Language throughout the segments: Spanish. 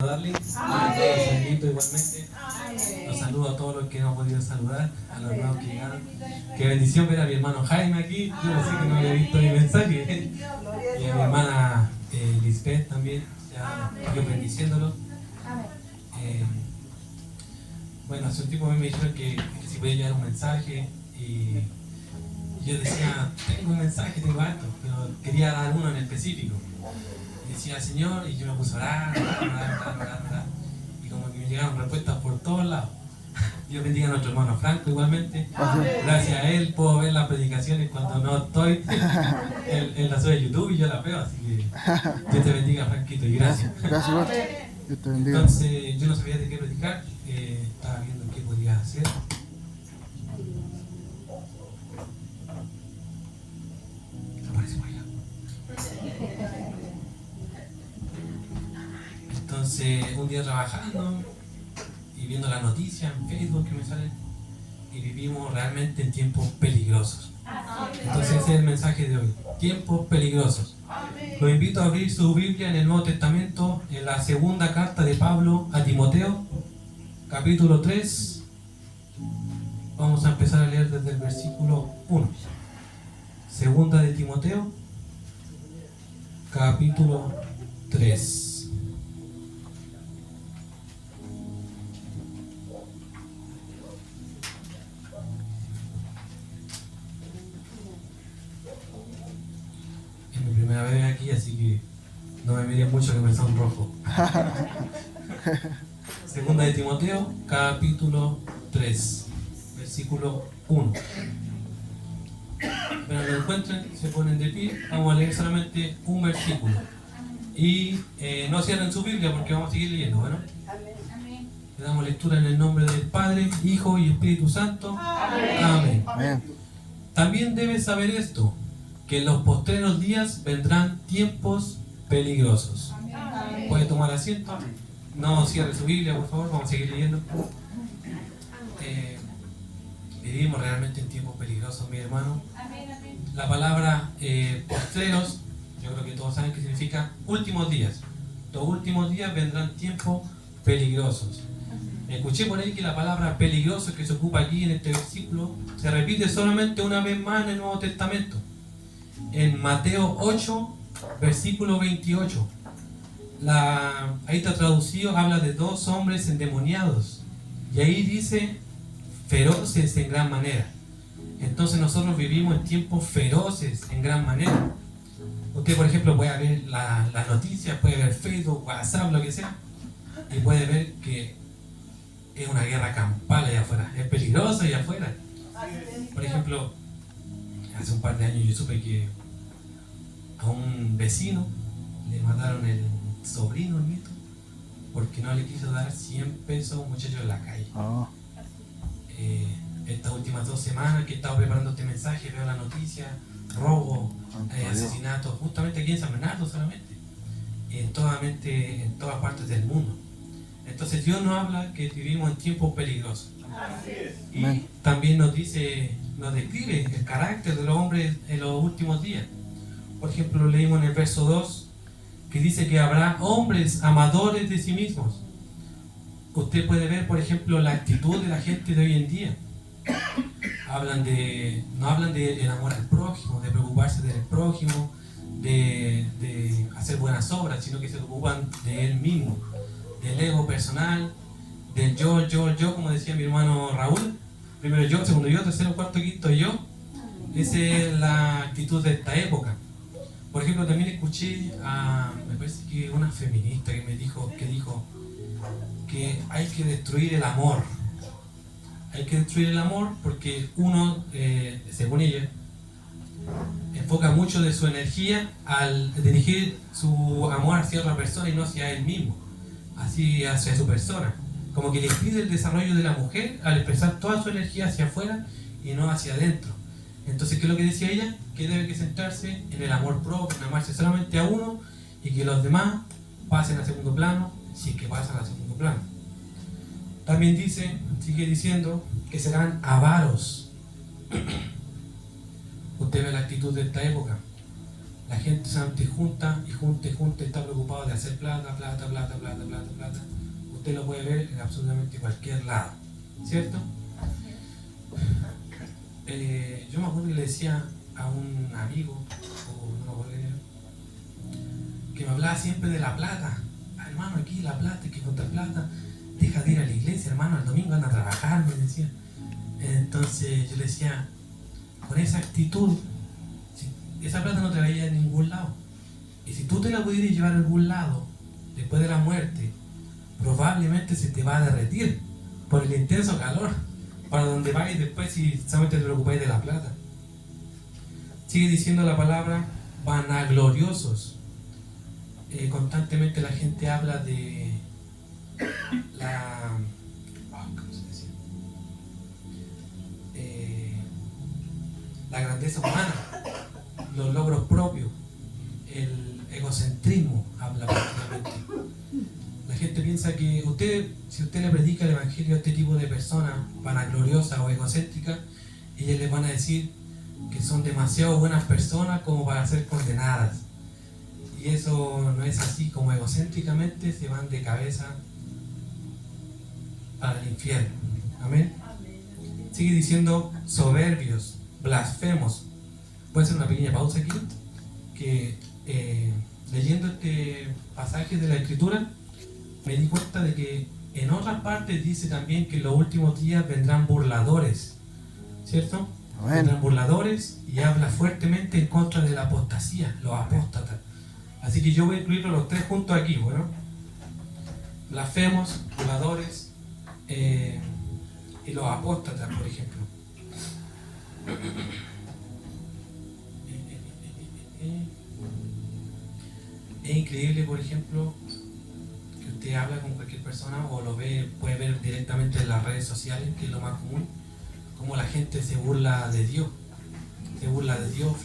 Darle saludito igualmente. Los saludo a todos los que no han podido saludar, a los nuevos que llegaron. Qué bendición ver a mi hermano Jaime aquí. Yo no sé que no había visto mi mensaje. Y a mi hermana Lisbeth también. Ya yo bendiciéndolo. Bueno, hace un tiempo a mí me dijeron que si podía llevar un mensaje. Y yo decía, tengo un mensaje, tengo alto, pero quería dar uno en específico. Decía Señor, y yo me puse a orar. Y como que me llegaron respuestas por todos lados. Dios bendiga a nuestro hermano Franco igualmente. Gracias a él puedo ver las predicaciones cuando no estoy. Él la sube a YouTube y yo la veo, así que Dios te bendiga, Franquito, y gracias. Gracias, igual. Dios te bendiga. Entonces yo no sabía de qué predicar, estaba viendo qué podía hacer. Aparece por allá. Entonces, un día trabajando y viendo las noticias en Facebook que me salen, y vivimos realmente en tiempos peligrosos. Entonces, ese es el mensaje de hoy: tiempos peligrosos. Los invito a abrir su Biblia en el Nuevo Testamento, en la segunda carta de Pablo a Timoteo, capítulo 3. Vamos a empezar a leer desde el versículo 1. Segunda de Timoteo, capítulo 3. Es mi primera vez aquí, así que no me miren mucho que me sonrojo. Segunda de Timoteo, capítulo 3, versículo 1. Pero lo encuentren, se ponen de pie, vamos a leer solamente un versículo. Y no cierren su Biblia porque vamos a seguir leyendo, ¿bueno? Le damos lectura en el nombre del Padre, Hijo y Espíritu Santo. Amén. Amén. También debes saber esto, que en los postreros días vendrán tiempos peligrosos. ¿Puede tomar asiento? No cierre su Biblia, por favor, vamos a seguir leyendo. Vivimos realmente en tiempos peligrosos, mi hermano. La palabra postreros, yo creo que todos saben que significa últimos días. Los últimos días vendrán tiempos peligrosos. Escuché por ahí que la palabra peligroso que se ocupa aquí en este versículo se repite solamente una vez más en el Nuevo Testamento. En Mateo 8, versículo 28. Ahí está traducido, habla de dos hombres endemoniados. Y ahí dice feroces en gran manera. Entonces nosotros vivimos en tiempos feroces en gran manera. Usted, por ejemplo, puede ver las noticias, puede ver Facebook, WhatsApp, lo que sea, y puede ver que es una guerra campal allá afuera. Es peligroso allá afuera. Por ejemplo, hace un par de años yo supe que a un vecino le mataron el sobrino, el nieto, porque no le quiso dar 100 pesos a un muchacho en la calle. Estas últimas 2 semanas que he estado preparando este mensaje, veo la noticia, robo, asesinatos, justamente aquí en San Bernardo solamente, en todas partes del mundo. Entonces Dios nos habla que vivimos en tiempos peligrosos. Y también nos describe el carácter de los hombres en los últimos días. Por ejemplo, lo leímos en el verso 2, que dice que habrá hombres amadores de sí mismos. Usted puede ver, por ejemplo, la actitud de la gente de hoy en día. No hablan del amor al prójimo, de preocuparse del prójimo, de hacer buenas obras, sino que se ocupan de él mismo, del ego personal, del yo, como decía mi hermano Raúl. Primero yo, segundo yo, tercero, cuarto, quinto yo. Esa es la actitud de esta época. Por ejemplo, también escuché me parece que una feminista que dijo que hay que destruir el amor. Hay que destruir el amor porque uno, según ella, enfoca mucho de su energía al dirigir su amor hacia otra persona y no hacia él mismo, así hacia su persona. Como que le impide el desarrollo de la mujer al expresar toda su energía hacia afuera y no hacia adentro. Entonces, ¿qué es lo que decía ella? Que debe que centrarse en el amor propio, en amarse solamente a uno y que los demás pasen a segundo plano, si es que pasan a segundo plano. También sigue diciendo que serán avaros. Usted ve la actitud de esta época. La gente solamente junta y junta y junta, está preocupado de hacer plata. Usted lo puede ver en absolutamente cualquier lado, ¿cierto? Yo me acuerdo que le decía a un amigo, o no me acuerdo quién era, que me hablaba siempre de la plata. Hermano, aquí la plata, hay que contar plata. Deja de ir a la iglesia, hermano, el domingo anda a trabajar, me decía. Entonces yo le decía, con esa actitud, esa plata no te va a ir a ningún lado. Y si tú te la pudieras llevar a algún lado, después de la muerte, probablemente se te va a derretir por el intenso calor, para donde vais después si solamente te preocupáis de la plata. Sigue diciendo la palabra vanagloriosos. Constantemente la gente habla de la... ¿cómo se dice? La grandeza humana, los logros propios, el egocentrismo habla prácticamente. La gente piensa que si usted le predica el evangelio a este tipo de personas vanagloriosas o egocéntricas, ellas les van a decir que son demasiado buenas personas como para ser condenadas. Y eso no es así, como egocéntricamente se van de cabeza para el infierno. Amén. Sigue diciendo soberbios, blasfemos. Puede ser una pequeña pausa aquí, que leyendo este pasaje de la Escritura me di cuenta de que en otras partes dice también que en los últimos días vendrán burladores, ¿cierto? Amén. Vendrán burladores, y habla fuertemente en contra de la apostasía, los apóstatas. Así que yo voy a incluirlos los tres juntos aquí, bueno. Blasfemos, burladores y los apóstatas, por ejemplo. Es increíble, por ejemplo, que usted habla con cualquier persona o lo ve, puede ver directamente en las redes sociales, que es lo más común, como la gente se burla de Dios. Se burla de Dios,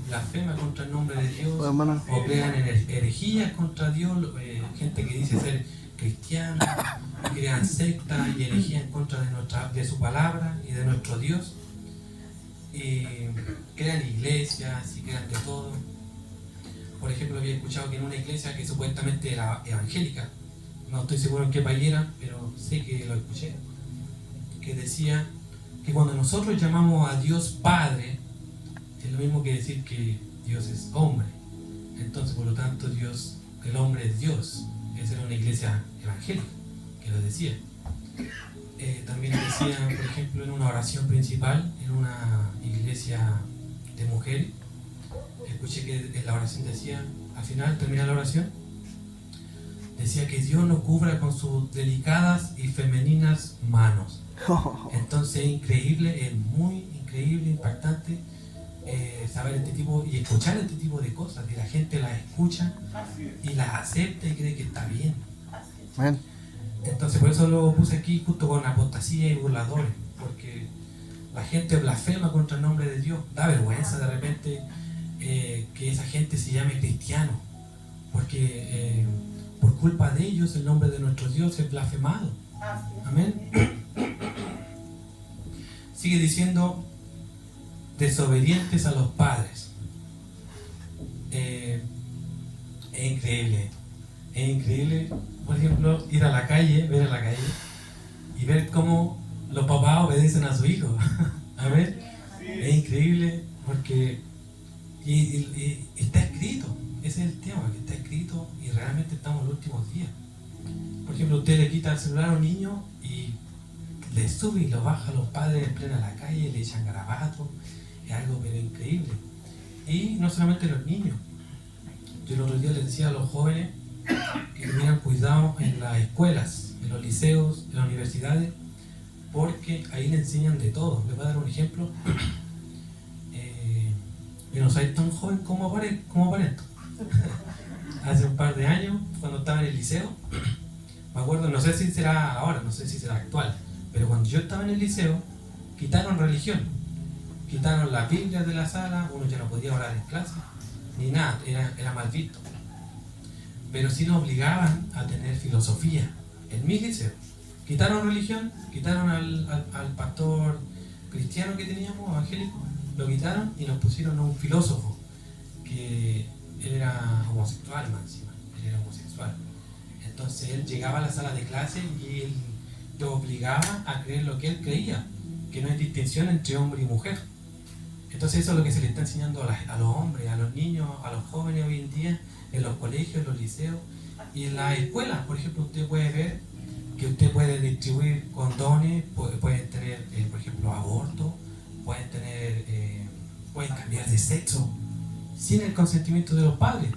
blasfema contra el nombre de Dios, o crean herejías contra Dios, gente que dice ser cristiana, crean sectas y herejías en contra de su palabra y de nuestro Dios, y crean iglesias y crean de todo. Por ejemplo, había escuchado que en una iglesia que supuestamente era evangélica, no estoy seguro en qué país era, pero sé que lo escuché, que decía que cuando nosotros llamamos a Dios Padre, es lo mismo que decir que Dios es hombre. Entonces, por lo tanto, el hombre es Dios. Esa era una iglesia evangélica que lo decía. También decía, por ejemplo, en una oración principal, en una iglesia de mujeres, escuché que en la oración decía, al final termina la oración, decía que Dios nos cubra con sus delicadas y femeninas manos. Entonces es increíble, es muy increíble, impactante saber este tipo y escuchar este tipo de cosas, que la gente las escucha y las acepta y cree que está bien. Bueno. Entonces por eso lo puse aquí justo con apostasía y burladores, porque la gente blasfema contra el nombre de Dios. Da vergüenza de repente que esa gente se llame cristiano, porque por culpa de ellos el nombre de nuestro Dios es blasfemado. Amén. Sigue diciendo desobedientes a los padres. Es increíble, por ejemplo, ir a la calle, ver a la calle y ver cómo los papás obedecen a su hijo. Amén. Es increíble porque y está escrito, ese es el tema, que está escrito y realmente estamos en los últimos días. Por ejemplo, usted le quita el celular a un niño y le sube y lo baja a los padres en plena la calle, le echan garabatos, es algo pero increíble. Y no solamente los niños, yo el otro día les decía a los jóvenes que tuvieran cuidado en las escuelas, en los liceos, en las universidades, porque ahí le enseñan de todo. Les voy a dar un ejemplo. Yo no soy tan joven como aparento. Hace un par de años, cuando estaba en el liceo, me acuerdo, no sé si será ahora, no sé si será actual, pero cuando yo estaba en el liceo, quitaron religión, quitaron las Biblias de la sala, uno ya no podía orar en clase, ni nada, era mal visto. Pero sí nos obligaban a tener filosofía en mi liceo. Quitaron religión, quitaron al pastor cristiano que teníamos, evangélico, lo quitaron y nos pusieron a un filósofo que él era homosexual más encima, él era homosexual. Entonces él llegaba a la sala de clase y él lo obligaba a creer lo que él creía, que no hay distinción entre hombre y mujer. Entonces eso es lo que se le está enseñando a los hombres, a los niños, a los jóvenes hoy en día, en los colegios, en los liceos y en las escuelas. Por ejemplo, usted puede ver que usted puede distribuir condones, pueden tener, por ejemplo, aborto, pueden cambiar de sexo sin el consentimiento de los padres,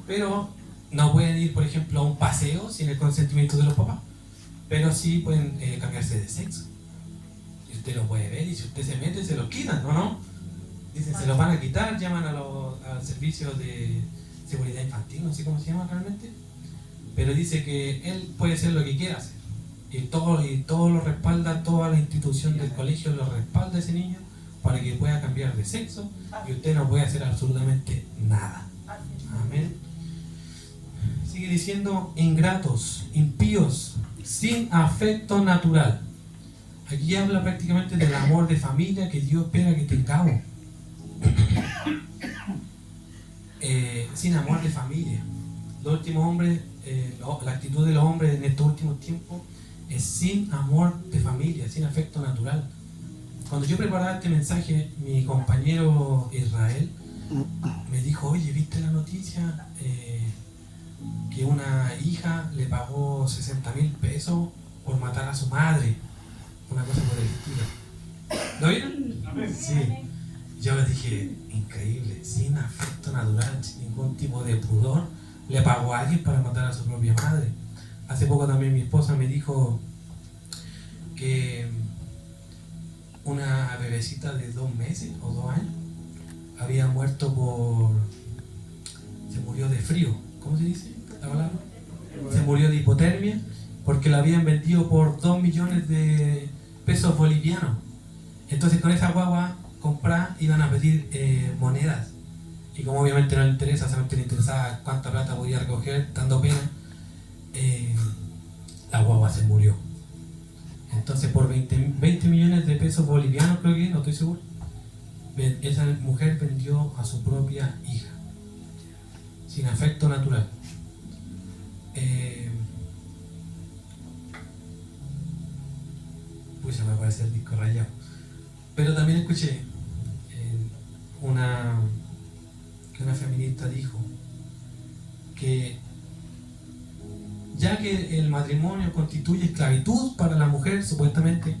pero no pueden ir, por ejemplo, a un paseo sin el consentimiento de los papás, pero sí pueden cambiarse de sexo. Y usted lo puede ver y si usted se mete, se lo quitan, ¿no? Dicen, se los van a quitar, llaman al servicio de seguridad infantil, no sé cómo se llama realmente, pero dice que él puede hacer lo que quiera hacer. Y todo lo respalda, toda la institución del colegio lo respalda a ese niño para que pueda cambiar de sexo y usted no puede hacer absolutamente nada. Amén. Sigue diciendo ingratos, impíos, sin afecto natural. Aquí habla prácticamente del amor de familia que Dios espera que tengamos. Sin amor de familia. Los últimos hombres, la actitud de los hombres en estos últimos tiempos es sin amor de familia, sin afecto natural. Cuando yo preparaba este mensaje, mi compañero Israel me dijo, oye, ¿viste la noticia? Que una hija le pagó 60,000 pesos por matar a su madre. Una cosa por el estilo. ¿Lo vieron? Sí. Yo le dije, increíble, sin afecto natural, sin ningún tipo de pudor, le pagó a alguien para matar a su propia madre. Hace poco también mi esposa me dijo que una bebecita de 2 meses o 2 años había muerto se murió de frío. ¿Cómo se dice la palabra? Se murió de hipotermia porque la habían vendido por 2 millones de pesos bolivianos. Entonces con esa guagua comprar iban a pedir monedas. Y como obviamente no le interesa, solamente le interesaba cuánta plata podía recoger, dando pena, la guagua se murió. Entonces por 20 millones de pesos bolivianos, creo que, no estoy seguro, esa mujer vendió a su propia hija, sin afecto natural. Pues se me parece el disco rayado. Pero también escuché que una feminista dijo que ya que el matrimonio constituye esclavitud para la mujer, supuestamente,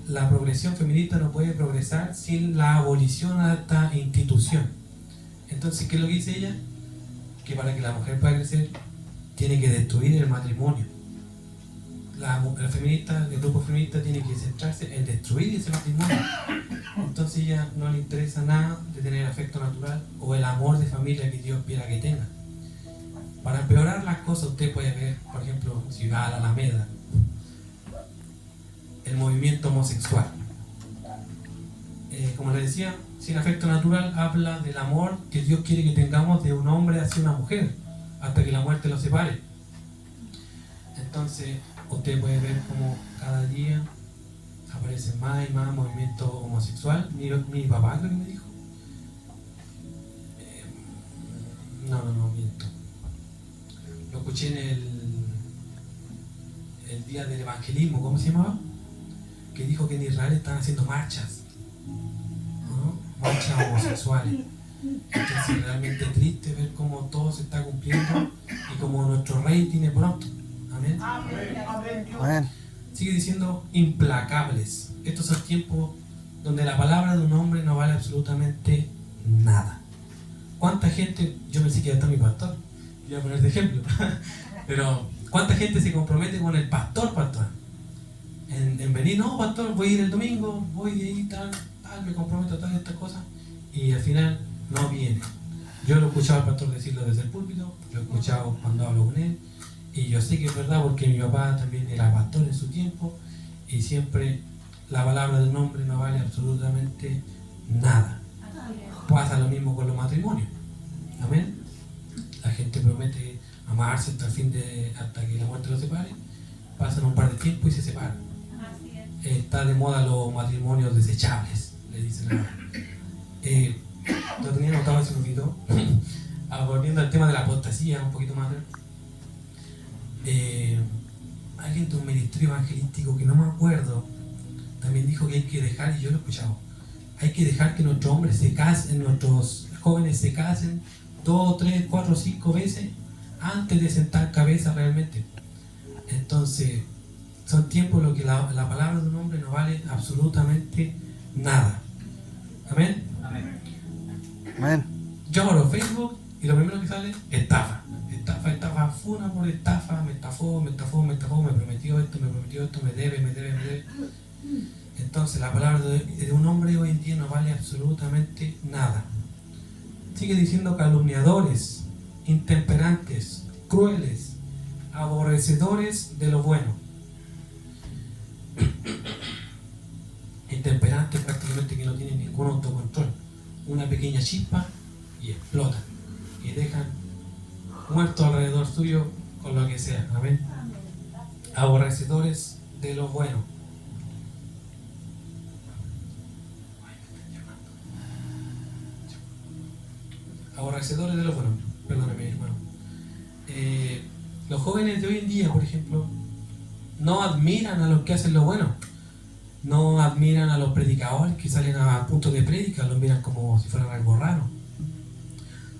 la progresión feminista no puede progresar sin la abolición de esta institución. Entonces, ¿qué es lo que dice ella? Que para que la mujer pueda crecer, tiene que destruir el matrimonio. La feminista, el grupo feminista tiene que centrarse en destruir ese matrimonio. Entonces ella no le interesa nada de tener afecto natural o el amor de familia que Dios quiera que tenga. Para empeorar las cosas, usted puede ver, por ejemplo, si va a la Alameda, el movimiento homosexual. Como les decía, sin afecto natural habla del amor que Dios quiere que tengamos de un hombre hacia una mujer, hasta que la muerte los separe. Entonces, usted puede ver cómo cada día aparece más y más movimiento homosexual. Mi papá creo que me dijo. No, miento. Lo escuché en el día del evangelismo, ¿cómo se llamaba? Que dijo que en Israel están haciendo marchas, ¿no? Marchas homosexuales. Entonces es realmente triste ver cómo todo se está cumpliendo y cómo nuestro rey tiene pronto. Amén. Amén. Sigue diciendo implacables. Estos son tiempos donde la palabra de un hombre no vale absolutamente nada. ¿Cuánta gente, yo pensé que ya está mi pastor, voy a poner de ejemplo, pero ¿cuánta gente se compromete con el pastor? En venir, no, pastor, voy a ir el domingo, voy a ir tal, me comprometo a tal estas cosas, y al final no viene. Yo lo he escuchado al pastor decirlo desde el púlpito, lo he escuchado cuando hablo con él, y yo sé que es verdad porque mi papá también era pastor en su tiempo, y siempre la palabra de un hombre no vale absolutamente nada. Pasa lo mismo con los matrimonios. Amén. La gente promete amarse hasta que la muerte los separe, pasan un par de tiempo y se separan. Está de moda los matrimonios desechables, le dicen ahora. Lo tenía estaba se me olvidó. Volviendo al tema de la apostasía, un poquito más. Alguien de un ministerio evangelístico que no me acuerdo, también dijo que hay que dejar, y yo lo he escuchado, hay que dejar que nuestros hombres se casen, nuestros jóvenes se casen 2, 3, 4, 5 veces antes de sentar cabeza realmente. Entonces, son tiempos en los que la palabra de un hombre no vale absolutamente nada. Amén. Amén. Yo abro Facebook y lo primero que sale, estafa. Estafa, funa por estafa, me estafó, me prometió esto, me debe. Entonces la palabra de un hombre hoy en día no vale absolutamente nada. Sigue diciendo calumniadores, intemperantes, crueles, aborrecedores de lo bueno. Intemperantes prácticamente que no tienen ningún autocontrol. Una pequeña chispa y explotan. Y dejan muerto alrededor suyo con lo que sea. Amén. Aborrecedores de lo bueno. Aborrecedores de lo bueno. Perdóname, hermano. Los jóvenes de hoy en día, por ejemplo, no admiran a los que hacen lo bueno. No admiran a los predicadores que salen a punto de prédica, los miran como si fueran algo raro.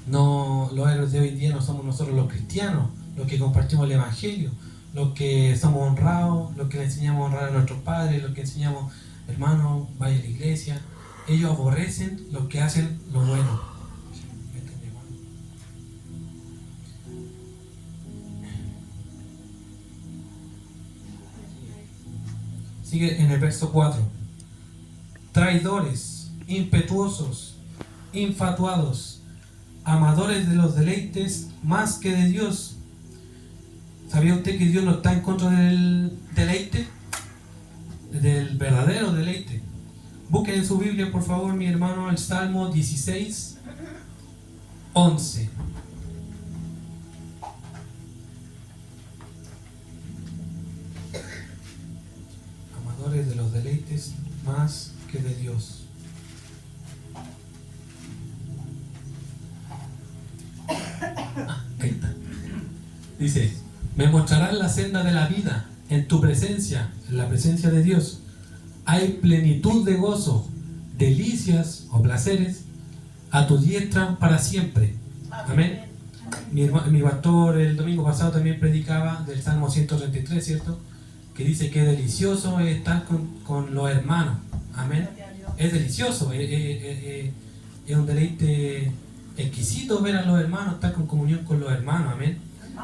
No, los héroes de hoy en día no somos nosotros los cristianos, los que compartimos el evangelio, los que somos honrados, los que le enseñamos a honrar a nuestros padres, los que enseñamos, hermanos, vaya a la iglesia. Ellos aborrecen los que hacen lo bueno. Sigue en el verso 4. Traidores, impetuosos, infatuados, amadores de los deleites más que de Dios. ¿Sabía usted que Dios no está en contra del deleite? Del verdadero deleite. Busquen en su Biblia, por favor, mi hermano, el Salmo 16, 11. De los deleites más que de Dios. Ahí está. Dice: me mostrarás la senda de la vida en tu presencia, en la presencia de Dios. Hay plenitud de gozo, delicias o placeres a tu diestra para siempre. Amén. Mi pastor el domingo pasado también predicaba del Salmo 133, ¿cierto? Que dice que es delicioso estar con los hermanos. Amén. Es delicioso, es un deleite exquisito ver a los hermanos, estar con comunión con los hermanos. Amén.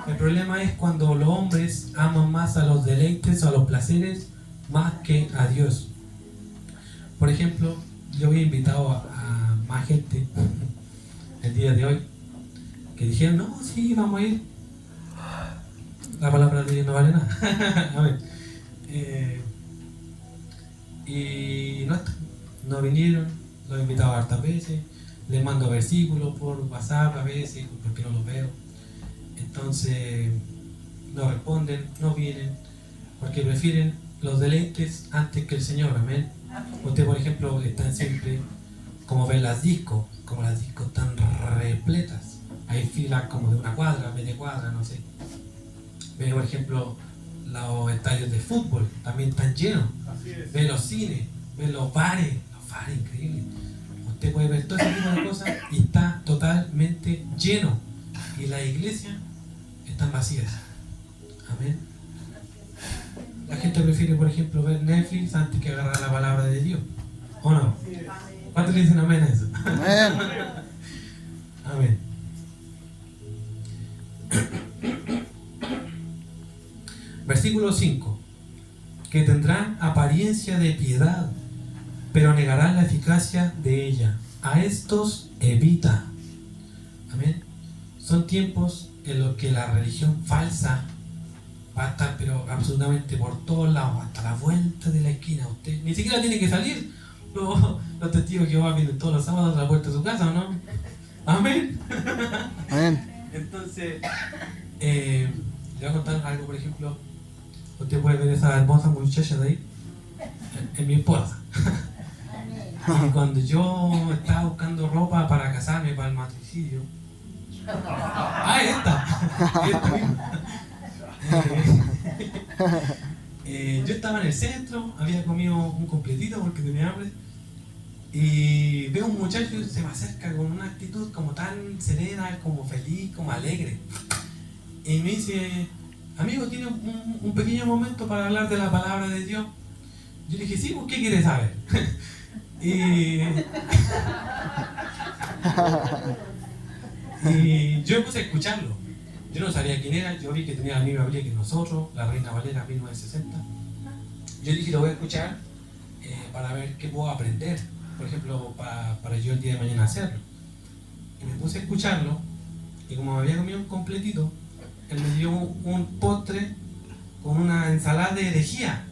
El problema es cuando los hombres aman más a los deleites o a los placeres más que a Dios. Por ejemplo, yo había invitado a más gente el día de hoy que dijeron: no, sí, vamos a ir. La palabra de Dios no vale nada. Amén. Y no vinieron, los he invitado hartas veces, les mando versículos por WhatsApp a veces porque no los veo. Entonces no responden, no vienen, porque prefieren los deleites antes que el Señor. Amén. Usted, por ejemplo, están siempre como ven las discos, como las discos están repletas, hay filas como de una cuadra, media cuadra, no sé. Ve, por ejemplo, los estadios de fútbol también están llenos. Ve los cines, ve los bares, increíble. Usted puede ver todo ese tipo de cosas y está totalmente lleno. Y las iglesias están vacías. Amén. La gente prefiere, por ejemplo, ver Netflix antes que agarrar la palabra de Dios. ¿O no? ¿Cuántos le dicen amén a eso? Amén. Amén. Versículo 5. Que tendrán apariencia de piedad, pero negarán la eficacia de ella. A estos evita. Amén. Son tiempos en los que la religión falsa va a estar pero absolutamente por todos lados, hasta la vuelta de la esquina. Usted ni siquiera tiene que salir. Los testigos que Jehová vienen todos los sábados a la puerta de su casa, ¿o no? Amén. Amén. Entonces, le voy a contar algo, por ejemplo. Usted puede ver esa hermosa muchacha de ahí. Es mi esposa. Y cuando yo estaba buscando ropa para casarme, para el matricidio, esta misma. Yo estaba en el centro, había comido un completito porque tenía hambre, y veo un muchacho y se me acerca con una actitud como tan serena, como feliz, como alegre, y me dice: amigo, ¿tiene un pequeño momento para hablar de la palabra de Dios? Yo le dije: sí, ¿qué quieres saber? y yo me puse a escucharlo. Yo no sabía quién era, yo vi que tenía la misma Biblia que nosotros, la Reina Valera 1960. Yo dije: lo voy a escuchar para ver qué puedo aprender, por ejemplo, para yo el día de mañana hacerlo. Y me puse a escucharlo, y como me había comido un completito, él me dio un postre con una ensalada de herejía,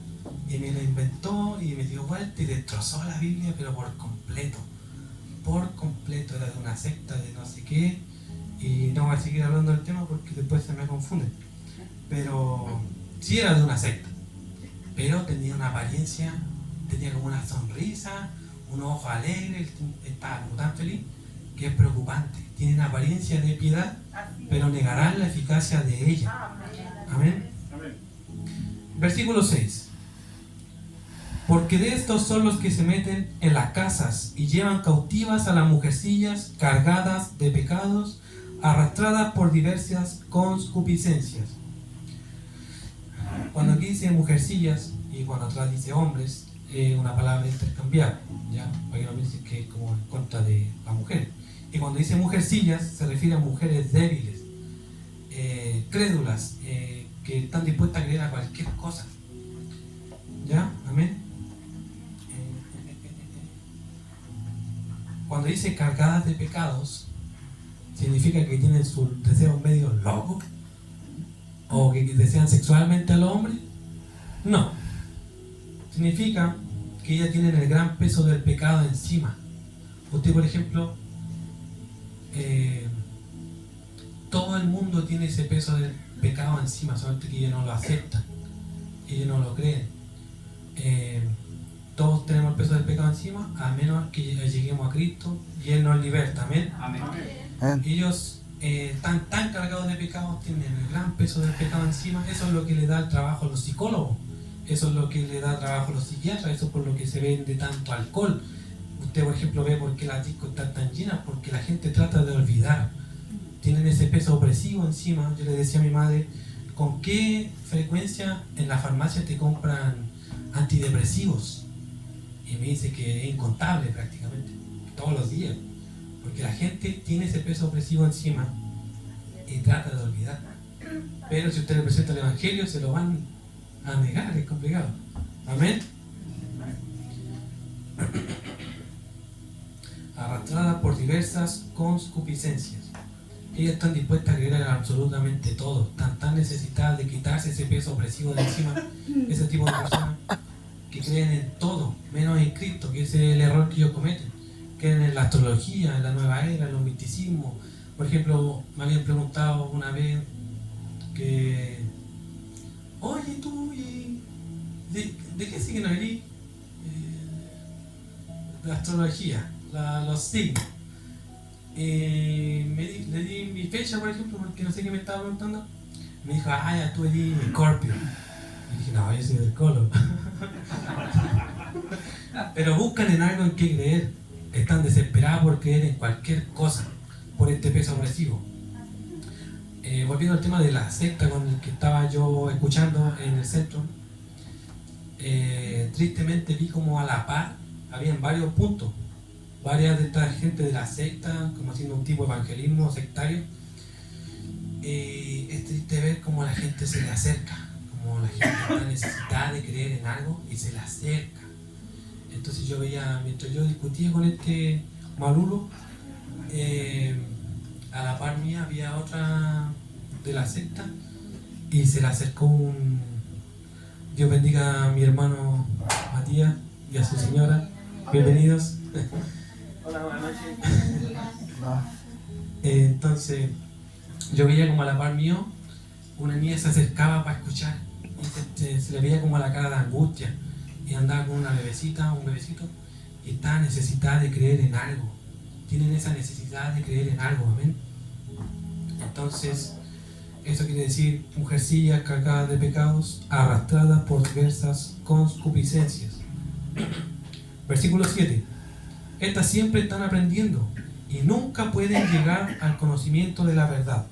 y me lo inventó y me dio vuelta y destrozó la Biblia, pero por completo, era de una secta de no sé qué, y no voy a seguir hablando del tema porque después se me confunde, pero sí era de una secta, pero tenía una apariencia, tenía como una sonrisa, un ojo alegre, estaba como tan feliz que es preocupante. Tiene una apariencia de piedad, pero negarán la eficacia de ella. Amén. Versículo 6. Porque de estos son los que se meten en las casas y llevan cautivas a las mujercillas cargadas de pecados, arrastradas por diversas concupiscencias. Cuando aquí dice mujercillas y cuando atrás dice hombres, es una palabra intercambiable, ¿ya? Para que no piensen que es como en contra de la mujer. Y cuando dice mujercillas se refiere a mujeres débiles, crédulas, que están dispuestas a creer a cualquier cosa. ¿Ya? Amén. Cuando dice cargadas de pecados, ¿significa que tienen sus deseos medio locos? ¿O que desean sexualmente al hombre? No. Significa que ellas tienen el gran peso del pecado encima. Usted, por ejemplo, todo el mundo tiene ese peso del pecado encima, solamente que ellos no lo aceptan, ellos no lo creen. Todos tenemos el peso del pecado encima, a menos que lleguemos a Cristo y Él nos liberta. Amén. Amén. Ellos están tan cargados de pecados, tienen el gran peso del pecado encima. Eso es lo que le da el trabajo a los psicólogos, eso es lo que le da trabajo a los psiquiatras, eso es por lo que se vende tanto alcohol. Usted, por ejemplo, ve por qué las discos están tan llenas, porque la gente trata de olvidar, tienen ese peso opresivo encima. Yo le decía a mi madre: ¿con qué frecuencia en la farmacia te compran antidepresivos? Y me dice que es incontable prácticamente, todos los días, porque la gente tiene ese peso opresivo encima y trata de olvidar. Pero si usted le presenta el Evangelio, se lo van a negar, es complicado. Amén. Arrastrada por diversas concupiscencias. Ellas están dispuestas a creer en absolutamente todo, están tan necesitadas de quitarse ese peso opresivo de encima, ese tipo de personas que creen en todo, menos en Cristo, que ese es el error que ellos cometen. Creen en la astrología, en la nueva era, en los misticismos. Por ejemplo, me habían preguntado una vez que: oye, tú, ¿de qué signo eres? De astrología, los signos. Le di mi fecha, por ejemplo, porque no sé qué me estaba preguntando. Me dijo: ya tú eres Scorpio. Y dije: no, yo soy del Colo. Pero buscan en algo en que creer, están desesperados por creer en cualquier cosa, por este peso opresivo. Volviendo al tema de la secta con el que estaba yo escuchando en el centro, tristemente vi como a la par habían varios puntos, varias de esta gente de la secta, como haciendo un tipo de evangelismo sectario. Es triste ver cómo la gente se le acerca, como la gente está necesitada de creer en algo y se le acerca. Entonces yo veía, mientras yo discutía con este malulo, a la par mía había otra de la secta y se le acercó un... Dios bendiga a mi hermano Matías y a su señora. Bienvenidos. Hola, buenas noches. Entonces yo veía como a la par mío una niña se acercaba para escuchar y se le veía como la cara de angustia, y andaba con una bebecita, un bebecito, y está necesitada de creer en algo. Tienen esa necesidad de creer en algo, amén. Entonces, eso quiere decir mujercillas cargadas de pecados, arrastradas por diversas concupiscencias. Versículo 7. Estas siempre están aprendiendo y nunca pueden llegar al conocimiento de la verdad.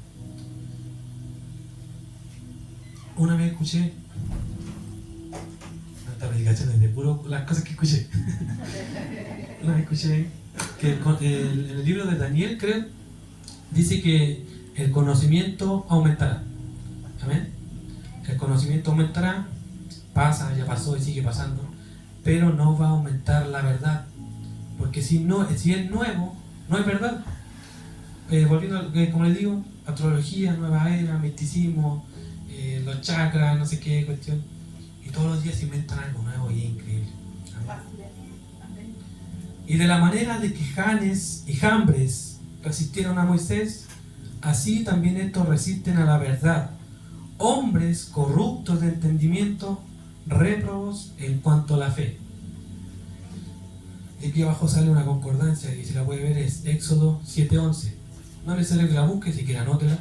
Una vez escuché, estas predicaciones de puro las cosas que escuché. Una vez escuché que en el libro de Daniel, creo, dice que el conocimiento aumentará. Amén. El conocimiento aumentará, pasa, ya pasó y sigue pasando, pero no va a aumentar la verdad. Porque si es nuevo, no es verdad. Volviendo, como les digo, astrología, nueva era, misticismo, los chakras, no sé qué cuestión. Y todos los días se inventan algo nuevo y es increíble. Amén. Y de la manera de que Janes y Jambres resistieron a Moisés, así también estos resisten a la verdad. Hombres corruptos de entendimiento, réprobos en cuanto a la fe. Y aquí abajo sale una concordancia y si la puede ver es Éxodo 7:11. No necesariamente que la busque, si quiere anótela.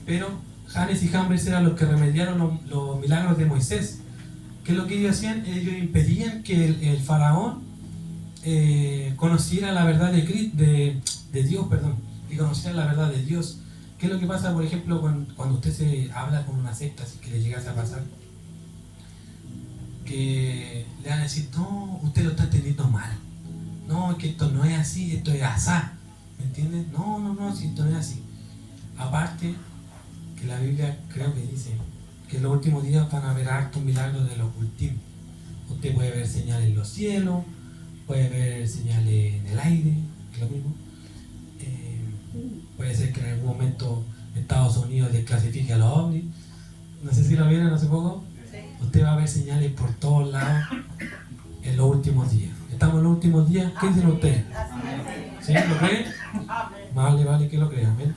Pero Janes y Jambres eran los que remediaron los milagros de Moisés. ¿Qué es lo que ellos hacían? Ellos impedían que el faraón conociera la verdad de Dios, y conociera la verdad de Dios. ¿Qué es lo que pasa, por ejemplo, cuando usted se habla con una secta, si que le llegase a pasar? Que le van a decir, no, usted lo está entendiendo mal. No, es que esto no es así, esto es asá. ¿Me entiendes? No, si esto no es así. Aparte, que la Biblia creo que dice que en los últimos días van a haber hartos milagros del ocultismo. Usted puede ver señales en los cielos, puede ver señales en el aire, que es lo mismo. Puede ser que en algún momento Estados Unidos desclasifique a los ovnis. No sé si lo vieron hace poco. Usted va a ver señales por todos lados en los últimos días. Estamos en los últimos días. ¿Qué dicen ustedes? ¿Sí? ¿Lo creen? Vale que lo crean. ¿Ven?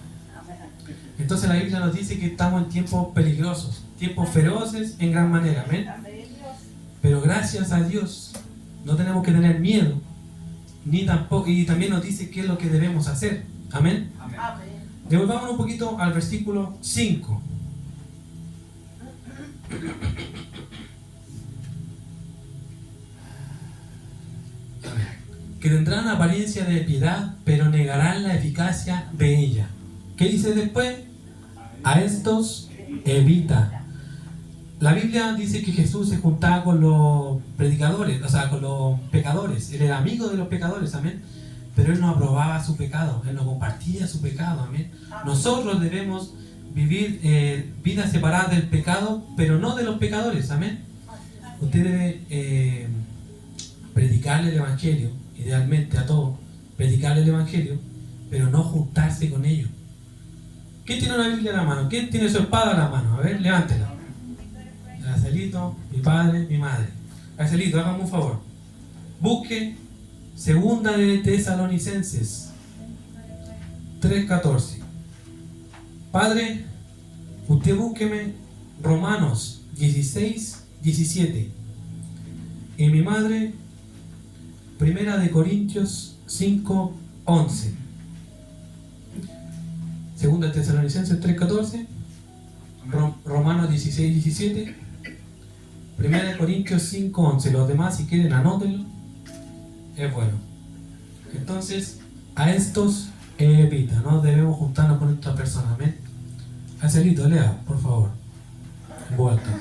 Entonces la Biblia nos dice que estamos en tiempos peligrosos, tiempos feroces en gran manera. ¿Ven? Pero gracias a Dios no tenemos que tener miedo, ni tampoco, y también nos dice qué es lo que debemos hacer. Amén. Devolvámonos un poquito al versículo 5. Que tendrán apariencia de piedad, pero negarán la eficacia de ella. ¿Qué dice después? A estos evita. La Biblia dice que Jesús se juntaba con los predicadores, o sea, con los pecadores. Él era amigo de los pecadores, amén. Pero él no aprobaba su pecado, él no compartía su pecado, amén. Nosotros debemos vivir vidas separadas del pecado, pero no de los pecadores, amén. Usted debe predicarle el Evangelio, idealmente a todos, predicarle el Evangelio, pero no juntarse con ellos. ¿Quién tiene una Biblia en la mano? ¿Quién tiene su espada en la mano? A ver, levántela. Arcelito, mi padre, mi madre. Arcelito, hágame un favor. Busque Segunda de Tesalonicenses 3:14. Padre, usted búsqueme Romanos 16:17. Y mi madre, Primera de Corintios 5:11. Segunda de Tesalonicenses 3:14. Romanos 16:17. Primera de Corintios 5:11. Los demás, si quieren, anótenlo. Es bueno. Entonces, a estos evita, no debemos juntarnos con estas personas. Amén. Angelito, lea, por favor. Vuelta.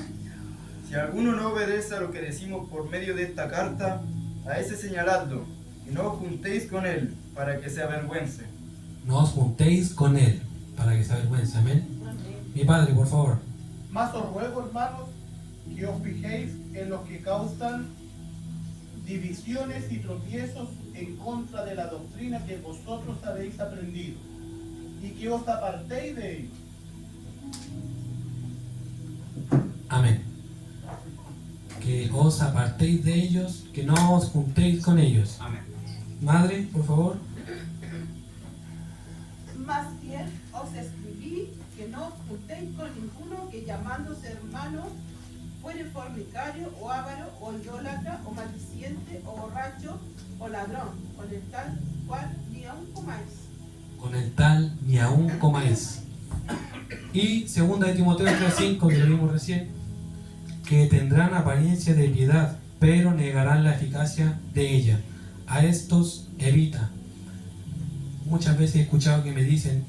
Si alguno no obedece a lo que decimos por medio de esta carta, a ese señaladlo, y no os juntéis con él, para que se avergüence. No os juntéis con él, para que se avergüence. Amén. Mi padre, por favor. Mas os ruego, hermanos, que os fijéis en los que causan divisiones y tropiezos en contra de la doctrina que vosotros habéis aprendido, y que os apartéis de ellos. Amén. Que os apartéis de ellos, que no os juntéis con ellos. Amén. Madre, por favor. Más bien os escribí que no os juntéis con ninguno que llamándose hermanos fuere fornicario, o avaro, o idólatra, o maldiciente, o borracho, o ladrón, con el tal cual ni aun comáis. Con el tal ni aún comáis. Y 2 de Timoteo 3:5, que lo vimos recién, que tendrán apariencia de piedad, pero negarán la eficacia de ella. A estos evita. Muchas veces he escuchado que me dicen,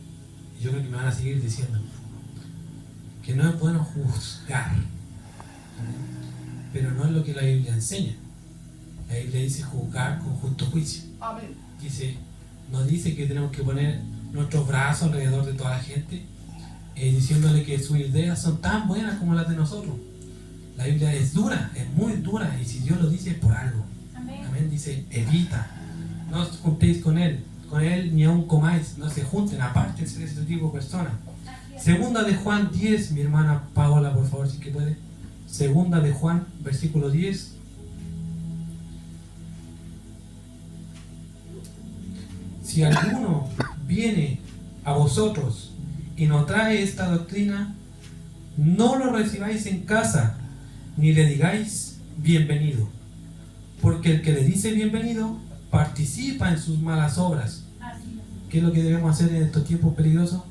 y yo creo que me van a seguir diciendo, que no es bueno juzgar, pero no es lo que la Biblia enseña. La Biblia dice juzgar con justo juicio. Amén. Nos dice que tenemos que poner nuestros brazos alrededor de toda la gente, diciéndole que sus ideas son tan buenas como las de nosotros. La Biblia es dura, es muy dura, y si Dios lo dice es por algo. Amén. Dice, evita, no os juntéis con él ni aún comáis, no se junten, apártense de ese tipo de personas. 2 de Juan 10, mi hermana Paola, por favor, si que puede. 2 de Juan, versículo 10. Si alguno viene a vosotros y no trae esta doctrina, no lo recibáis en casa, ni le digáis bienvenido, porque el que le dice bienvenido participa en sus malas obras. ¿Qué es lo que debemos hacer en estos tiempos peligrosos?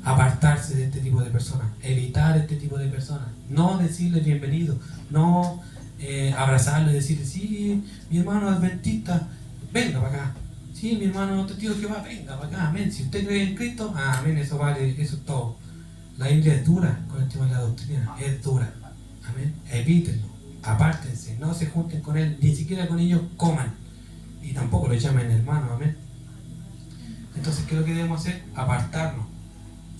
Apartarse de este tipo de personas, evitar este tipo de personas, no decirle bienvenido, no abrazarlo y decirle, sí, mi hermano adventista, venga para acá. Sí, mi hermano testigo que va, venga para acá, amén. Si usted cree en Cristo, amén, eso vale, eso es todo. La Biblia es dura con el tema de la doctrina, es dura, amén. Evítenlo, apártense, no se junten con él, ni siquiera con ellos coman, y tampoco lo llamen hermano, amén. Entonces, ¿qué es lo que debemos hacer? Apartarnos.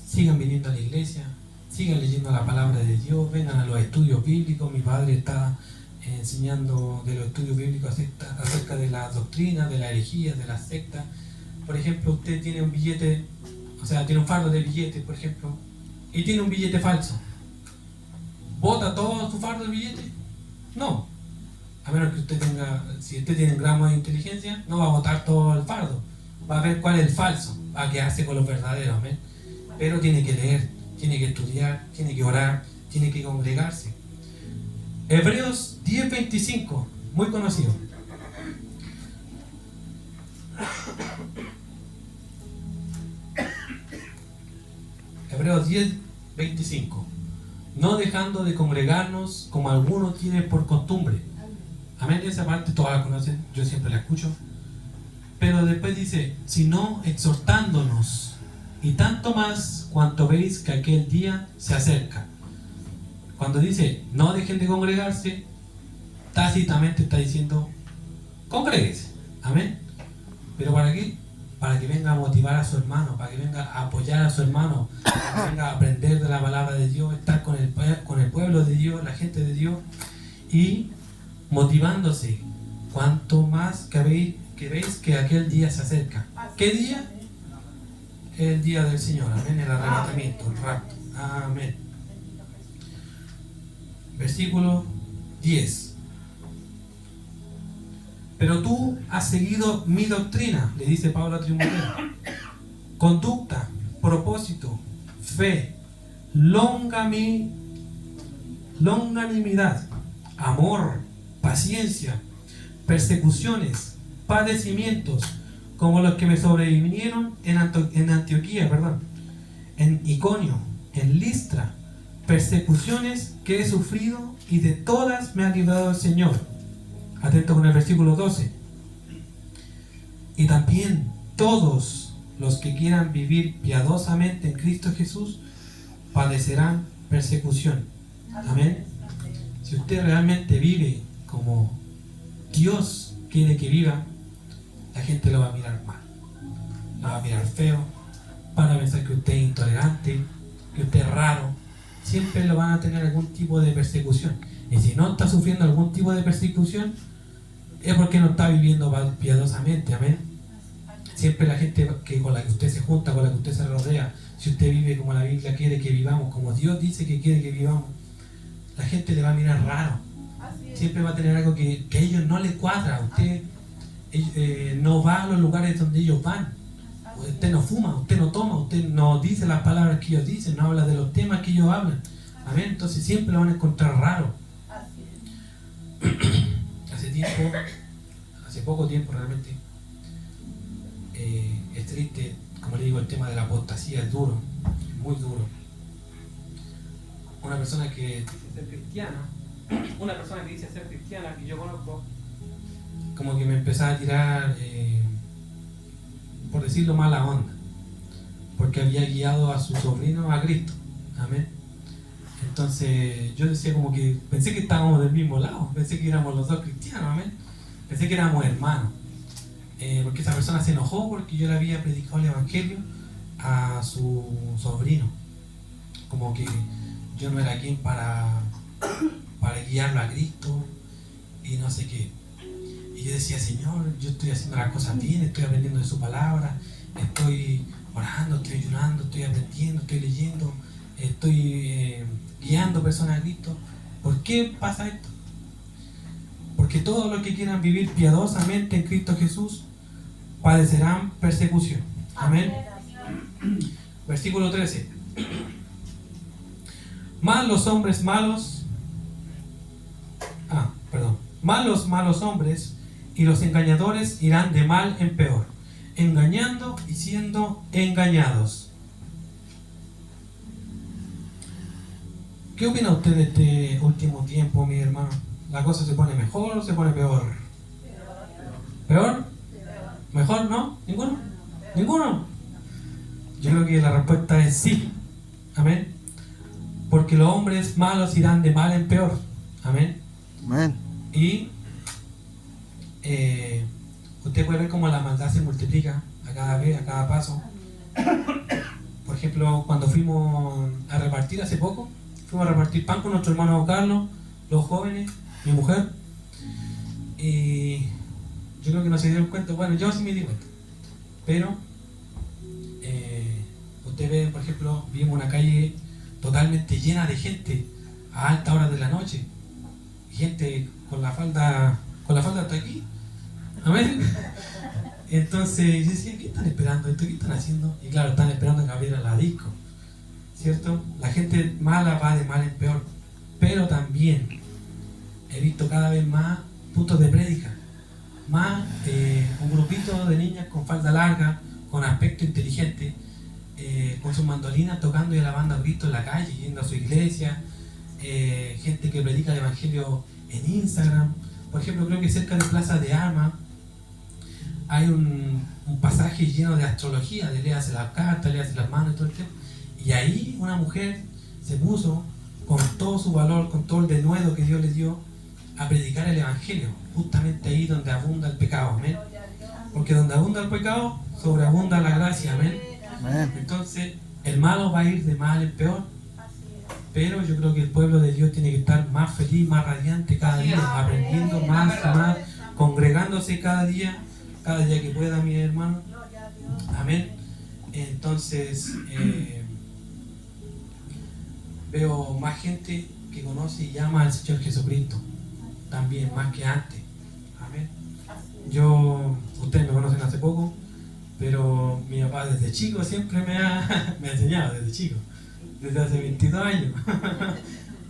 Sigan viniendo a la iglesia, sigan leyendo la palabra de Dios, vengan a los estudios bíblicos. Mi padre está enseñando de los estudios bíblicos acerca de las doctrinas, de la herejía, de las sectas. Por ejemplo, usted tiene un billete, o sea, tiene un fardo de billetes, por ejemplo, y tiene un billete falso. ¿Bota todo su fardo de billetes? No. A menos que usted tenga, si usted tiene un gramo de inteligencia, no va a botar todo el fardo. Va a ver cuál es el falso, va a quedarse con los verdaderos, ¿ven? Pero tiene que leer, tiene que estudiar, tiene que orar, tiene que congregarse. Hebreos 10:25, muy conocido. Hebreos 10:25. No dejando de congregarnos como algunos tienen por costumbre. Amén, esa parte todos la conocen, yo siempre la escucho. Pero después dice, sino exhortándonos, y tanto más cuanto veis que aquel día se acerca. Cuando dice, no dejen de congregarse, tácitamente está diciendo, congréguese. Amén. ¿Pero para qué? Para que venga a motivar a su hermano, para que venga a apoyar a su hermano, para que venga a aprender de la palabra de Dios, estar con el pueblo de Dios, la gente de Dios, y motivándose. Cuanto más que veis que aquel día se acerca. ¿Qué día? El día del Señor, amén, el arrebatamiento, el rapto, amén. Versículo 10. Pero tú has seguido mi doctrina, le dice Pablo a Timoteo, conducta, propósito, fe, longanimidad, amor, paciencia, persecuciones, padecimientos, como los que me sobrevinieron en Antioquía, en Iconio, en Listra, persecuciones que he sufrido, y de todas me ha librado el Señor. Atento con el versículo 12. Y también todos los que quieran vivir piadosamente en Cristo Jesús padecerán persecución. Amén. Si usted realmente vive como Dios quiere que viva, la gente lo va a mirar mal, lo va a mirar feo, van a pensar que usted es intolerante, que usted es raro. Siempre lo van a tener algún tipo de persecución. Y si no está sufriendo algún tipo de persecución, es porque no está viviendo piadosamente. Amén. Siempre la gente con la que usted se junta, con la que usted se rodea, si usted vive como la Biblia quiere que vivamos, como Dios dice que quiere que vivamos, la gente le va a mirar raro. Siempre va a tener algo que a ellos no les cuadra. Usted no va a los lugares donde ellos van. Usted no fuma, usted no toma, usted no dice las palabras que ellos dicen, no habla de los temas que ellos hablan. Amén. Entonces siempre lo van a encontrar raro. Así es. Hace poco tiempo realmente, es triste, como le digo, el tema de la apostasía es duro, muy duro. Una persona que dice ser cristiana, que yo conozco, como que me empezaba a tirar, por decirlo, mala onda, porque había guiado a su sobrino a Cristo. Amén. Entonces yo decía como que, pensé que estábamos del mismo lado, pensé que éramos los dos cristianos, amén. Pensé que éramos hermanos. Porque esa persona se enojó porque yo le había predicado el evangelio a su sobrino. Como que yo no era quien para guiarlo a Cristo y no sé qué. Y yo decía, Señor, yo estoy haciendo las cosas bien, estoy aprendiendo de su palabra, estoy orando, estoy ayunando, estoy aprendiendo, estoy leyendo, estoy guiando personas a Cristo. ¿Por qué pasa esto? Porque todos los que quieran vivir piadosamente en Cristo Jesús padecerán persecución. Amén. Versículo 13. Más los malos hombres y los engañadores irán de mal en peor, engañando y siendo engañados. ¿Qué opina usted de este último tiempo, mi hermano? ¿La cosa se pone mejor o se pone peor? ¿Peor? ¿Mejor? ¿No? ¿Ninguno? ¿Ninguno? Yo creo que la respuesta es sí. Amén. Porque los hombres malos irán de mal en peor. Amén. Amén. Y usted puede ver cómo la maldad se multiplica a cada vez, a cada paso. Por ejemplo, cuando fuimos a repartir hace poco, fuimos a repartir pan con nuestro hermano Carlos, los jóvenes, mi mujer, y yo creo que no se dieron cuenta. Bueno, yo sí me di cuenta, pero usted ve, por ejemplo, vimos una calle totalmente llena de gente a altas horas de la noche, gente con la falda hasta aquí. Amén. Entonces yo decía, ¿qué están esperando esto? ¿Qué están haciendo? Y claro, están esperando que abriera la disco, ¿cierto? La gente mala va de mal en peor, pero también he visto cada vez más puntos de prédica, más un grupito de niñas con falda larga, con aspecto inteligente, con sus mandolinas tocando y alabando a Cristo en la calle, yendo a su iglesia, gente que predica el evangelio en Instagram. Por ejemplo, creo que cerca de Plaza de Armas hay un pasaje lleno de astrología, de léase las cartas, léase las manos y todo el tiempo. Y ahí una mujer se puso con todo su valor, con todo el denuedo que Dios le dio, a predicar el evangelio, justamente ahí donde abunda el pecado. Amén. Porque donde abunda el pecado, sobreabunda la gracia. Amén. Amén. Entonces, el malo va a ir de mal en peor, pero yo creo que el pueblo de Dios tiene que estar más feliz, más radiante cada día, aprendiendo más y más, congregándose cada día que pueda, mi hermano. Amén. Entonces, veo más gente que conoce y llama al Señor Jesucristo, también más que antes. Amén. Ustedes me conocen hace poco, pero mi papá desde chico siempre me ha enseñado, desde chico, desde hace 22 años,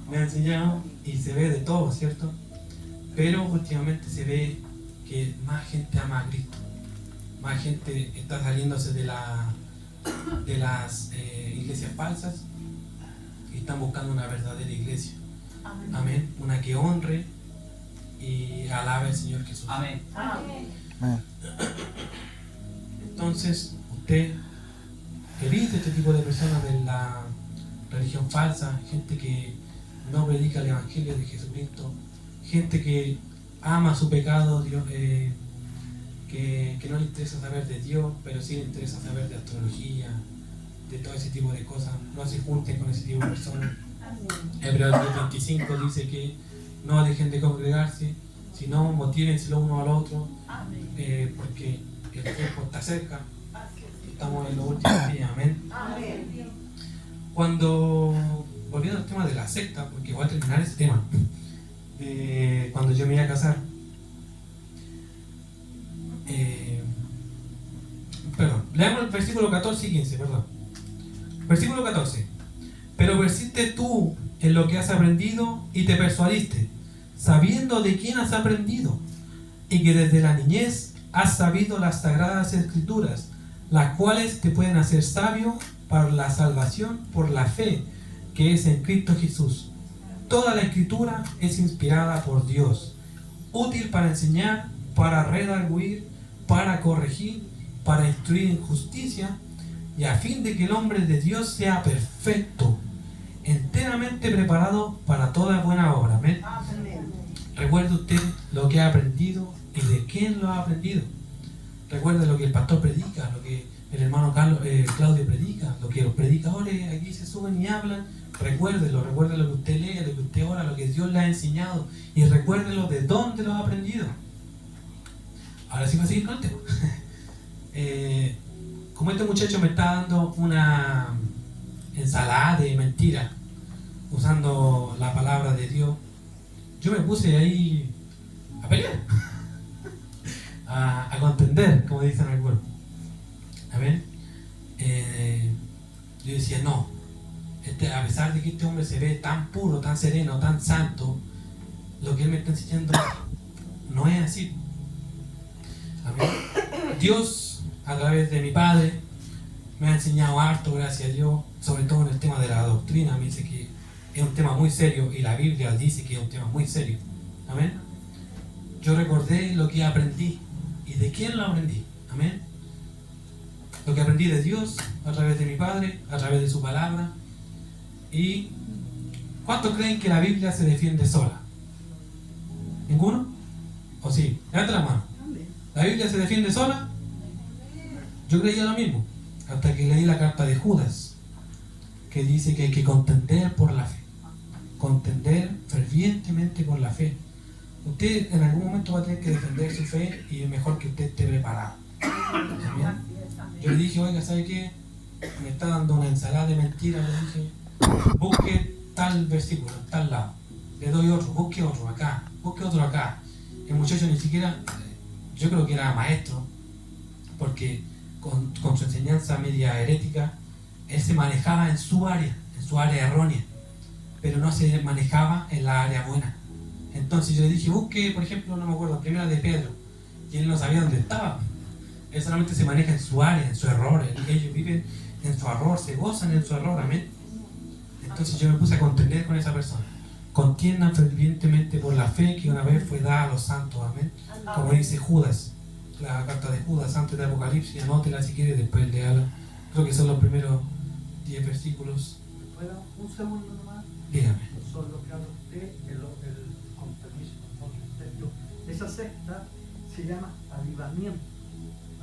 me ha enseñado y se ve de todo, ¿cierto? Pero últimamente se ve que más gente ama a Cristo, más gente está saliéndose de las iglesias falsas y están buscando una verdadera iglesia. Amén. Una que honre y alabe al Señor Jesús. Amén. Amén. Amén. Entonces, usted evite este tipo de personas de la religión falsa, gente que no predica el evangelio de Jesucristo, gente que ama su pecado, Dios, que no le interesa saber de Dios, pero sí le interesa saber de astrología, de todo ese tipo de cosas. No se junten con ese tipo de personas. Hebreos 10:25 dice que no dejen de congregarse, sino motívense lo uno al otro, porque el tiempo está cerca, estamos en los últimos días. Amén. Volviendo al tema de la secta, porque voy a terminar ese tema, cuando yo me iba a casar, leamos el versículo 14 y 15, perdón. Versículo 14. Pero persiste tú en lo que has aprendido y te persuadiste, sabiendo de quién has aprendido, y que desde la niñez has sabido las sagradas escrituras, las cuales te pueden hacer sabio para la salvación por la fe que es en Cristo Jesús. Toda la escritura es inspirada por Dios, útil para enseñar, para redarguir, para corregir, para instruir en justicia, y a fin de que el hombre de Dios sea perfecto, enteramente preparado para toda buena obra. Amén. Recuerde usted lo que ha aprendido y de quién lo ha aprendido. Recuerde lo que el pastor predica, lo que el hermano Claudio predica, lo que los predicadores aquí se suben y hablan. Recuérdelo, recuerde lo que usted lee, lo que usted ora, lo que Dios le ha enseñado, y recuérdelo de dónde lo ha aprendido. Ahora sí voy a seguir con el tema. Como este muchacho me está dando una ensalada de mentiras usando la palabra de Dios, yo me puse ahí a pelear, a contender, como dicen algunos. Amén. Yo decía, no, a pesar de que este hombre se ve tan puro, tan sereno, tan santo, lo que él me está enseñando no es así. Amén. Dios, a través de mi padre, me ha enseñado harto, gracias a Dios, sobre todo en el tema de la doctrina. Me dice que es un tema muy serio, y la Biblia dice que es un tema muy serio. Amén. Yo recordé lo que aprendí y de quién lo aprendí. Amén. Lo que aprendí de Dios a través de mi padre, a través de su palabra. ¿Y cuántos creen que la Biblia se defiende sola? ¿Ninguno? ¿O sí? Levanta la mano. ¿La Biblia se defiende sola? Yo creía lo mismo, hasta que leí la carta de Judas, que dice que hay que contender por la fe, contender fervientemente por la fe. Usted en algún momento va a tener que defender su fe, y es mejor que usted esté preparado. ¿También? Yo le dije, oiga, ¿sabe qué? Me está dando una ensalada de mentiras. Le dije, busque tal versículo, tal lado. Le doy otro, busque otro acá, busque otro acá. El muchacho ni siquiera, yo creo que era maestro, porque con su enseñanza media herética, él se manejaba en su área errónea, pero no se manejaba en la área buena. Entonces yo le dije, busque, por ejemplo, no me acuerdo, primera de Pedro, y él no sabía dónde estaba. Él solamente se maneja en su área, en su error. Ellos viven en su error, se gozan en su error. Amén. Entonces yo me puse a contender con esa persona. Contiendan fervientemente por la fe que una vez fue dada a los santos. Amén. Como dice Judas, la carta de Judas antes de Apocalipsis, anótela si quiere, después léala. Creo que son los primeros 10 versículos. ¿Puedo? Un segundo nomás. Dígame. Son lo que habla usted, con permiso, con otro texto. Esa secta se llama avivamiento.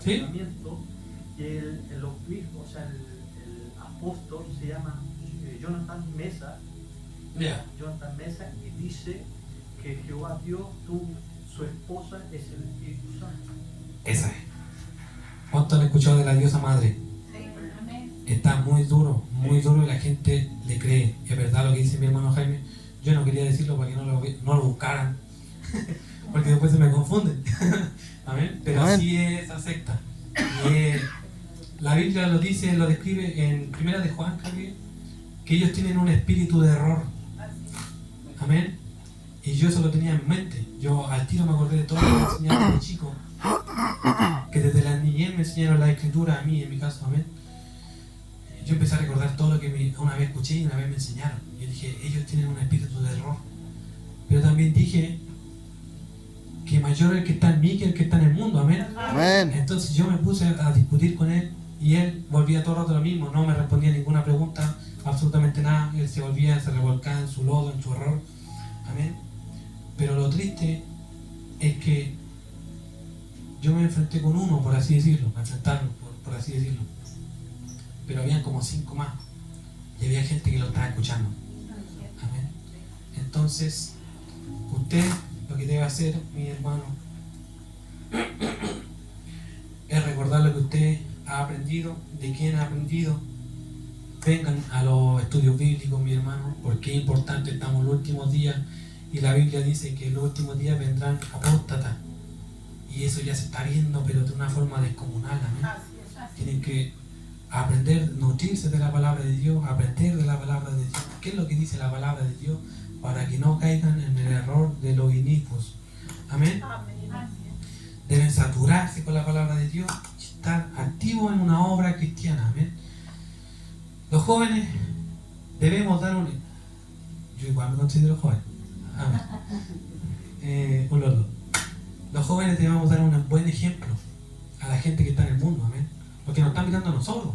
¿Sí? Avivamiento. El obispo, o sea, el apóstol se llama Jonathan Mesa. Yeah. Jonathan Mesa, y dice que Jehová Dios, su esposa es el Espíritu Santo. Esa es. ¿Cuánto han escuchado de la diosa madre? Está muy duro, y la gente le cree. Es verdad lo que dice mi hermano Jaime. Yo no quería decirlo para que no lo buscaran, porque después se me confunden. Amén. Pero Amén. sí es esa secta. La Biblia lo dice, lo describe en Primera de Juan, creo que ellos tienen un espíritu de error. Amén. Y yo eso lo tenía en mente. Yo al tiro me acordé de todo lo que me enseñaron de chico, que desde la niñez me enseñaron la escritura a mí, en mi caso. Amén. Yo empecé a recordar todo lo que una vez escuché y una vez me enseñaron. Y dije, ellos tienen un espíritu de error. Pero también dije que mayor es el que está en mí que el que está en el mundo. Amén. Amén. Entonces yo me puse a discutir con él, y él volvía todo el rato lo mismo. No me respondía ninguna pregunta, absolutamente nada. Él se revolcaba en su lodo, en su error. Amén. Pero lo triste es que yo me enfrenté con uno, por así decirlo. Me enfrentaron, por así decirlo. Pero habían como 5 más, y había gente que lo estaba escuchando. Amén. Entonces, usted lo que debe hacer, mi hermano, es recordar lo que usted ha aprendido, de quién ha aprendido. Vengan a los estudios bíblicos, mi hermano, porque es importante. Estamos en los últimos días, y la Biblia dice que en los últimos días vendrán apóstatas, y eso ya se está viendo, pero de una forma descomunal. Amén. Tienen que aprender, nutrirse de la palabra de Dios, aprender de la palabra de Dios. ¿Qué es lo que dice la palabra de Dios? Para que no caigan en el error de los inicuos. Amén. Deben saturarse con la palabra de Dios y estar activos en una obra cristiana. Amén. Los jóvenes debemos dar un... Yo igual me considero joven. Amén. Los jóvenes debemos dar un buen ejemplo a la gente que está en el mundo. Amén. Porque nos están mirando a nosotros.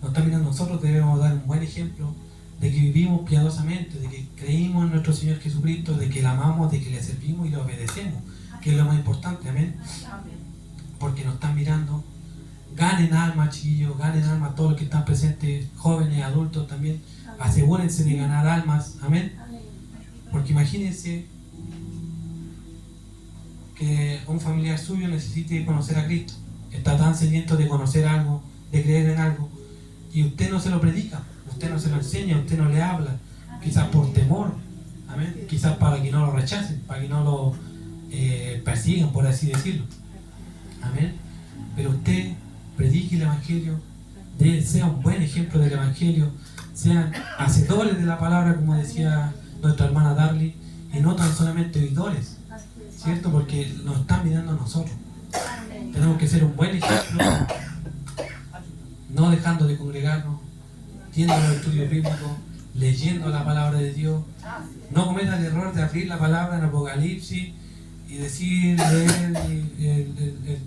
Nos están mirando a nosotros, debemos dar un buen ejemplo de que vivimos piadosamente, de que creímos en nuestro Señor Jesucristo, de que le amamos, de que le servimos y le obedecemos, que es lo más importante, amén. Porque nos están mirando. Ganen almas, chiquillos, ganen almas todos los que están presentes, jóvenes, adultos también. Asegúrense de ganar almas, amén. Porque imagínense que un familiar suyo necesite conocer a Cristo, está tan sediento de conocer algo, de creer en algo, y usted no se lo predica, usted no se lo enseña, usted no le habla, quizás por temor, amén, quizás para que no lo rechacen, para que no lo persigan, por así decirlo, amén. Pero usted predique el Evangelio, sea un buen ejemplo del Evangelio, sean hacedores de la palabra, como decía nuestra hermana Darly, y no tan solamente oidores, ¿cierto? Porque nos están mirando a nosotros. Tenemos que ser un buen ejemplo, no dejando de congregarnos, yendo a los estudios bíblicos, leyendo la palabra de Dios. No cometa el error de abrir la palabra en Apocalipsis y decir, leer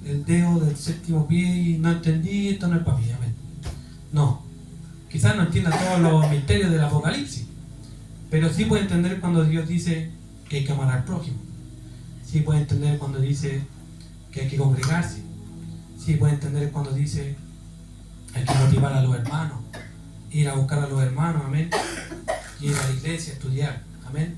el dedo del séptimo pie y no entendí, esto no es para mí, amén. No, quizás no entienda todos los misterios del Apocalipsis, pero sí puede entender cuando Dios dice que hay que amar al prójimo. Sí puede entender cuando dice que hay que congregarse. Sí puede entender cuando dice hay que motivar a los hermanos, ir a buscar a los hermanos, amén, ir a la iglesia, estudiar, amén.